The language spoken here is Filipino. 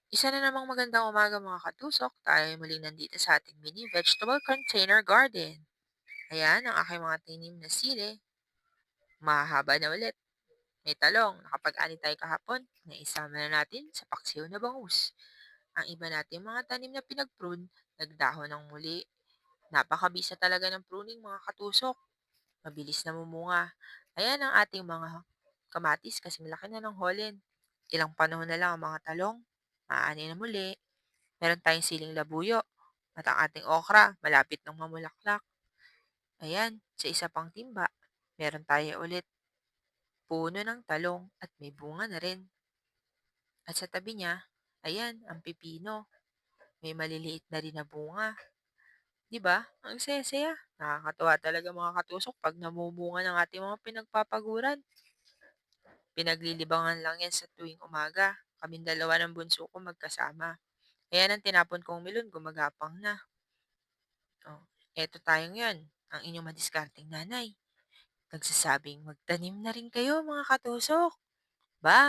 Isa na namang magandang umaga mga katusok. Tayo ay muling nandito sa ating mini vegetable container garden. Ayan, ang aking mga tinim na sili. Mahahaba na ulit. May talong. Nakapag-ani tayo kahapon na isama na natin sa paksiw na bangus. Ang iba nating mga tanim na pinag-prune, nagdahon ng muli. Napakabisa talaga ng pruning mga katusok. Mabilis na mumunga. Ayan ang ating mga kamatis kasing laki na ng holen. Ilang panahon na lang ang mga talong. Maani na muli. Meron tayong siling labuyo at ang ating okra malapit ng mamulaklak. Ayan, sa isa pang timba, meron tayo ulit puno ng talong at may bunga na rin. At sa tabi niya, ayan, ang pipino. May maliliit na rin na bunga. 'Di ba? Ang saya-saya. Nakakatuwa talaga mga katusok pag namumunga ng ating mga pinagpapaguran. Pinaglilibangan lang yan sa tuwing umaga. Kaming dalawa ng bunso ko magkasama. Ayan ang tinapon kong melon, gumagapang na. Oh, eto tayo ngayon, ang inyong madiskarteng nanay. Nagsasabing magtanim na rin kayo mga katusok. Bye!